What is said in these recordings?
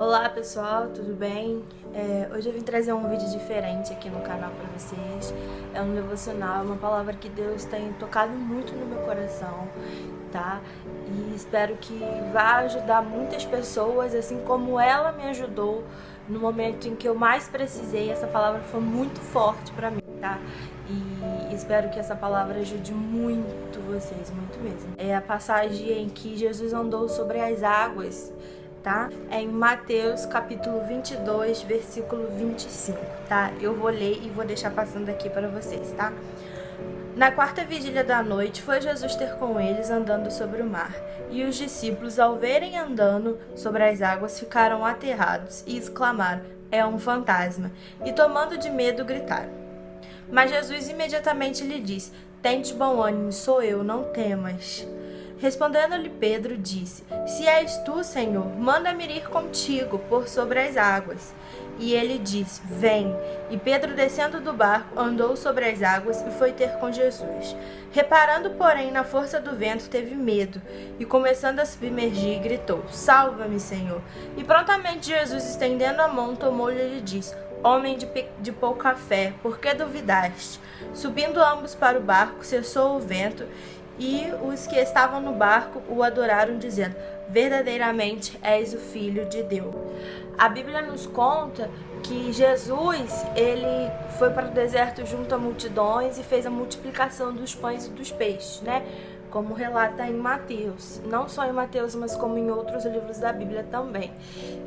Olá pessoal, tudo bem? Hoje eu vim trazer um vídeo diferente aqui no canal para vocês. É um devocional, uma palavra que Deus tem tocado muito no meu coração, tá? E espero que vá ajudar muitas pessoas, assim como ela me ajudou no momento em que eu mais precisei. Essa palavra foi muito forte para mim, tá? E espero que essa palavra ajude muito vocês, muito mesmo. É a passagem em que Jesus andou sobre as águas, tá? É em Mateus capítulo 22, versículo 25, tá? Eu vou ler e vou deixar passando aqui para vocês, tá? Na quarta vigília da noite, foi Jesus ter com eles andando sobre o mar. E os discípulos, ao verem andando sobre as águas, ficaram aterrados e exclamaram: "É um fantasma!" E tomando de medo, gritaram. Mas Jesus imediatamente lhe disse: "Tende bom ânimo, sou eu, não temas." Respondendo-lhe Pedro, disse: "Se és tu, Senhor, manda-me ir contigo por sobre as águas." E ele disse: "Vem." E Pedro, descendo do barco, andou sobre as águas e foi ter com Jesus. Reparando, porém, na força do vento, teve medo e, começando a submergir, gritou: "Salva-me, Senhor!" E prontamente Jesus, estendendo a mão, tomou-lhe e lhe disse: "Homem de pouca fé, por que duvidaste?" Subindo ambos para o barco, cessou o vento, e os que estavam no barco o adoraram, dizendo: "Verdadeiramente és o Filho de Deus." A Bíblia nos conta que Jesus, ele foi para o deserto junto a multidões e fez a multiplicação dos pães e dos peixes, né? Como relata em Mateus, não só em Mateus, mas como em outros livros da Bíblia também.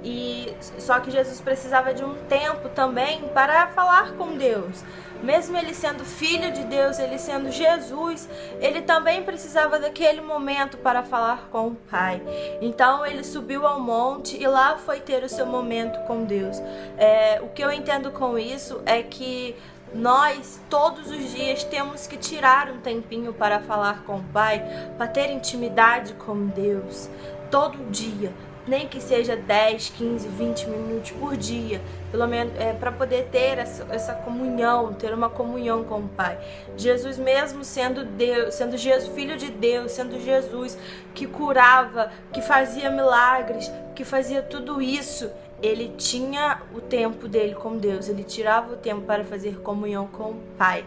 E só que Jesus precisava de um tempo também para falar com Deus. Mesmo ele sendo filho de Deus, ele sendo Jesus, ele também precisava daquele momento para falar com o Pai. Então ele subiu ao monte e lá foi ter o seu momento com Deus. O que eu entendo com isso é que nós, todos os dias, temos que tirar um tempinho para falar com o Pai, para ter intimidade com Deus, todo dia. Nem que seja 10, 15, 20 minutos por dia, pelo menos para poder ter essa comunhão, ter uma comunhão com o Pai. Jesus, mesmo sendo Deus, sendo Jesus, Filho de Deus, sendo Jesus que curava, que fazia milagres, que fazia tudo isso, ele tinha o tempo dele com Deus, ele tirava o tempo para fazer comunhão com o Pai.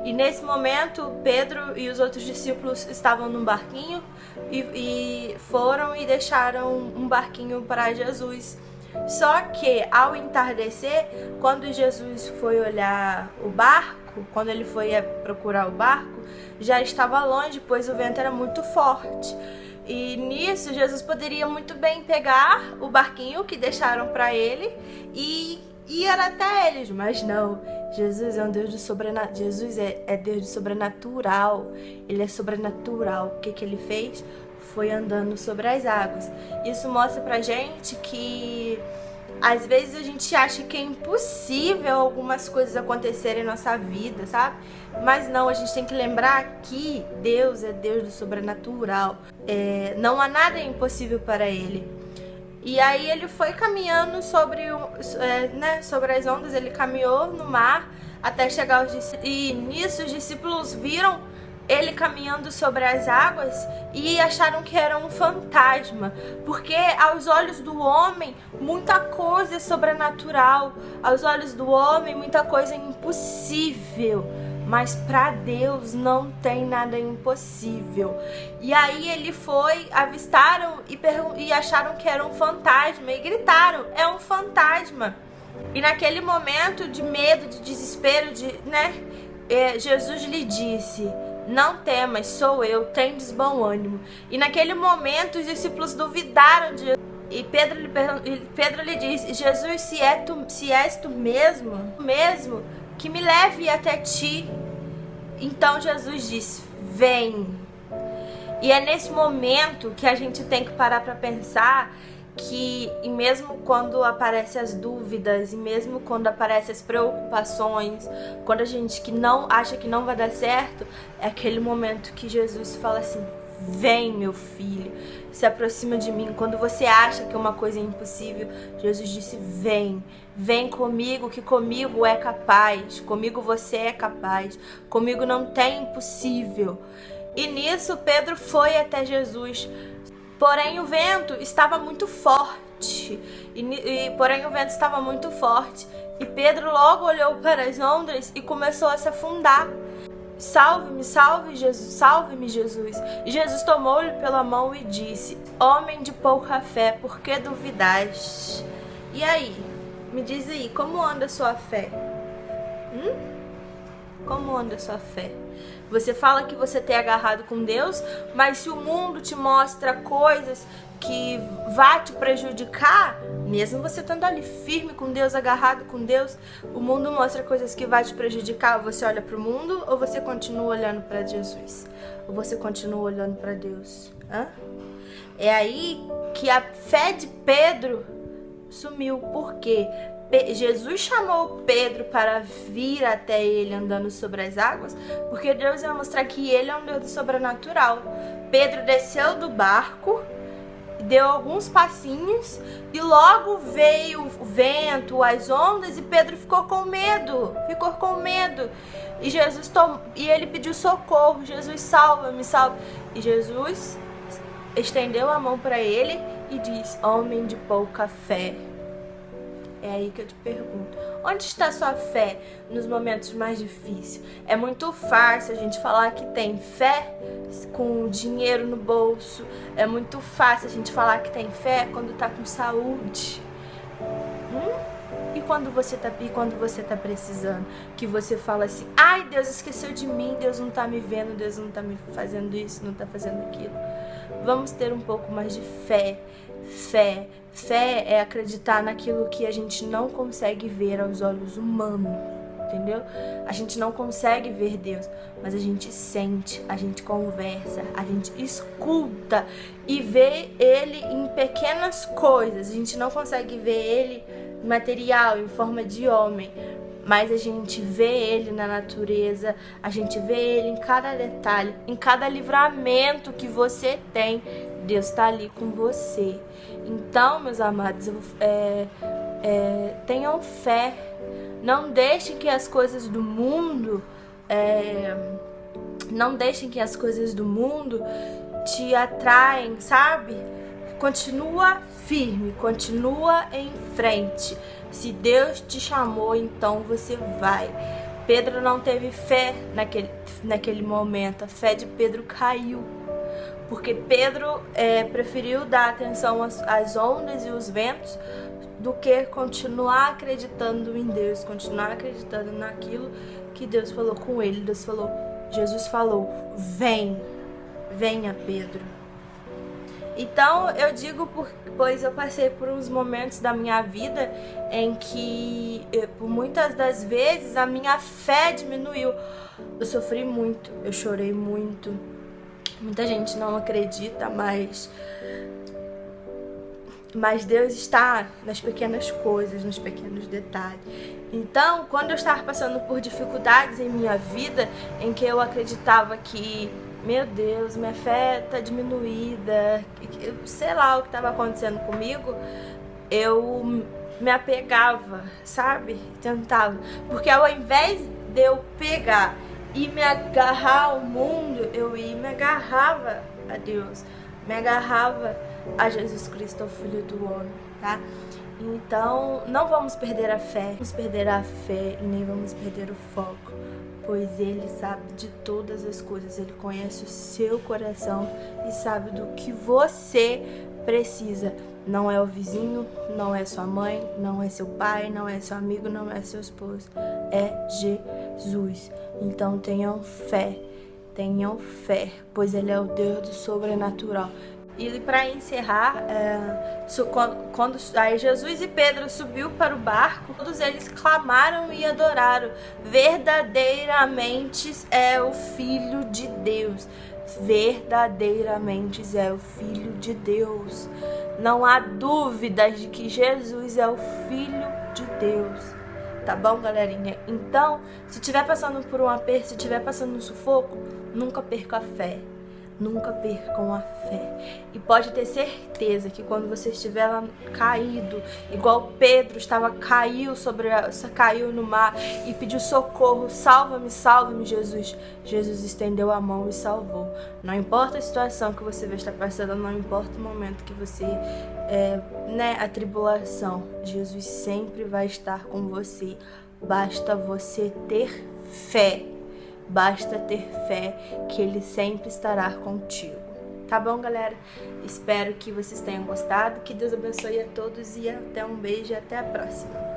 E nesse momento, Pedro e os outros discípulos estavam num barquinho e foram e deixaram um barquinho para Jesus. Só que ao entardecer, quando Jesus foi olhar o barco, quando ele foi procurar o barco, já estava longe, pois o vento era muito forte. E nisso, Jesus poderia muito bem pegar o barquinho que deixaram para ele e ir até eles, mas não. Jesus é um Deus do sobrenatural. Jesus é Deus do sobrenatural. Ele é sobrenatural. O que ele fez? Foi andando sobre as águas. Isso mostra pra gente que às vezes a gente acha que é impossível algumas coisas acontecerem em nossa vida, sabe? Mas não, a gente tem que lembrar que Deus é Deus do sobrenatural. Não há nada impossível para Ele. E aí ele foi caminhando sobre as ondas, ele caminhou no mar até chegar aos discípulos. E nisso os discípulos viram ele caminhando sobre as águas e acharam que era um fantasma, porque aos olhos do homem muita coisa é sobrenatural, aos olhos do homem muita coisa é impossível, mas para Deus não tem nada impossível. E aí ele foi, avistaram e acharam que era um fantasma e gritaram: "É um fantasma!" E naquele momento de medo, de desespero, Jesus lhe disse: "Não temas, sou eu, tendes bom ânimo." E naquele momento os discípulos duvidaram de Jesus. E Pedro lhe disse: "Jesus, se és tu mesmo, que me leve até ti." Então Jesus disse: "Vem." E é nesse momento que a gente tem que parar para pensar que, e mesmo quando aparecem as dúvidas, e mesmo quando aparecem as preocupações, quando a gente que não acha que não vai dar certo, é aquele momento que Jesus fala assim: "Vem, meu filho, se aproxima de mim." Quando você acha que uma coisa é impossível, Jesus disse: "Vem, vem comigo, que comigo é capaz, comigo você é capaz, comigo não tem impossível." E nisso Pedro foi até Jesus. Porém, o vento estava muito forte Porém o vento estava muito forte. E Pedro logo olhou para as ondas e começou a se afundar. Salve-me, salve-me, Jesus. E Jesus tomou-lhe pela mão e disse: Homem de pouca fé, por que duvidaste? E aí? Me diz aí, como anda a sua fé? Como anda a sua fé? Você fala que você tem agarrado com Deus, mas se o mundo te mostra coisas que vai te prejudicar, mesmo você estando ali firme com Deus, agarrado com Deus, o mundo mostra coisas que vai te prejudicar, você olha para o mundo ou você continua olhando para Jesus? Ou você continua olhando para Deus? É aí que a fé de Pedro sumiu. Por quê? Jesus chamou Pedro para vir até ele andando sobre as águas, porque Deus ia mostrar que ele é um Deus do sobrenatural. Pedro desceu do barco, deu alguns passinhos e logo veio o vento, as ondas, e Pedro ficou com medo. E ele pediu socorro. Jesus, salva-me, salva. E Jesus estendeu a mão para ele e disse: Homem de pouca fé. É aí que eu te pergunto, onde está a sua fé nos momentos mais difíceis? É muito fácil a gente falar que tem fé com dinheiro no bolso. É muito fácil a gente falar que tem fé quando tá com saúde. E quando você tá precisando? Que você fala assim: ai, Deus esqueceu de mim, Deus não tá me vendo, Deus não tá me fazendo isso, não tá fazendo aquilo. Vamos ter um pouco mais de fé. Fé é acreditar naquilo que a gente não consegue ver aos olhos humanos, entendeu? A gente não consegue ver Deus, mas a gente sente, a gente conversa, a gente escuta e vê Ele em pequenas coisas. A gente não consegue ver Ele material, em forma de homem, mas a gente vê Ele na natureza, a gente vê Ele em cada detalhe, em cada livramento que você tem. Deus está ali com você. Então, meus amados, tenham fé. Não deixem que as coisas do mundo te atraem, sabe? Continua firme, continua em frente. Se Deus te chamou, então você vai. Pedro não teve fé naquele momento. A fé de Pedro caiu. Porque Pedro preferiu dar atenção às ondas e os ventos do que continuar acreditando em Deus, continuar acreditando naquilo que Deus falou com ele. Jesus falou: venha Pedro. Então eu digo, pois eu passei por uns momentos da minha vida em que, por muitas das vezes, a minha fé diminuiu. Eu sofri muito, eu chorei muito. Muita gente não acredita, mas Deus está nas pequenas coisas, nos pequenos detalhes. Então, quando eu estava passando por dificuldades em minha vida, em que eu acreditava que, meu Deus, minha fé está diminuída, sei lá o que estava acontecendo comigo, eu me apegava, sabe? Tentava. Porque ao invés de eu pegar e me agarrar ao mundo, eu ia e me agarrava a Deus, me agarrava a Jesus Cristo, o Filho do Homem, tá? Então, não vamos perder a fé, e nem vamos perder o foco, pois Ele sabe de todas as coisas, Ele conhece o seu coração e sabe do que você precisa. Não é o vizinho, não é sua mãe, não é seu pai, não é seu amigo, não é seu esposo, é Jesus. Então tenham fé, pois Ele é o Deus do sobrenatural. E para encerrar, quando aí Jesus e Pedro subiu para o barco, todos eles clamaram e adoraram: verdadeiramente é o Filho de Deus. Verdadeiramente é o Filho de Deus. Não há dúvidas de que Jesus é o Filho de Deus. Tá bom, galerinha? Então, se estiver passando por um aperto, se estiver passando um sufoco, nunca perca a fé. Nunca percam a fé. E pode ter certeza que quando você estiver lá caído, igual Pedro caiu no mar e pediu socorro, salva-me, salva-me, Jesus. Jesus estendeu a mão e salvou. Não importa a situação que você vai estar passando, não importa o momento que você a tribulação, Jesus sempre vai estar com você. Basta você ter fé. Basta ter fé que Ele sempre estará contigo. Tá bom, galera? Espero que vocês tenham gostado. Que Deus abençoe a todos e até um beijo e até a próxima.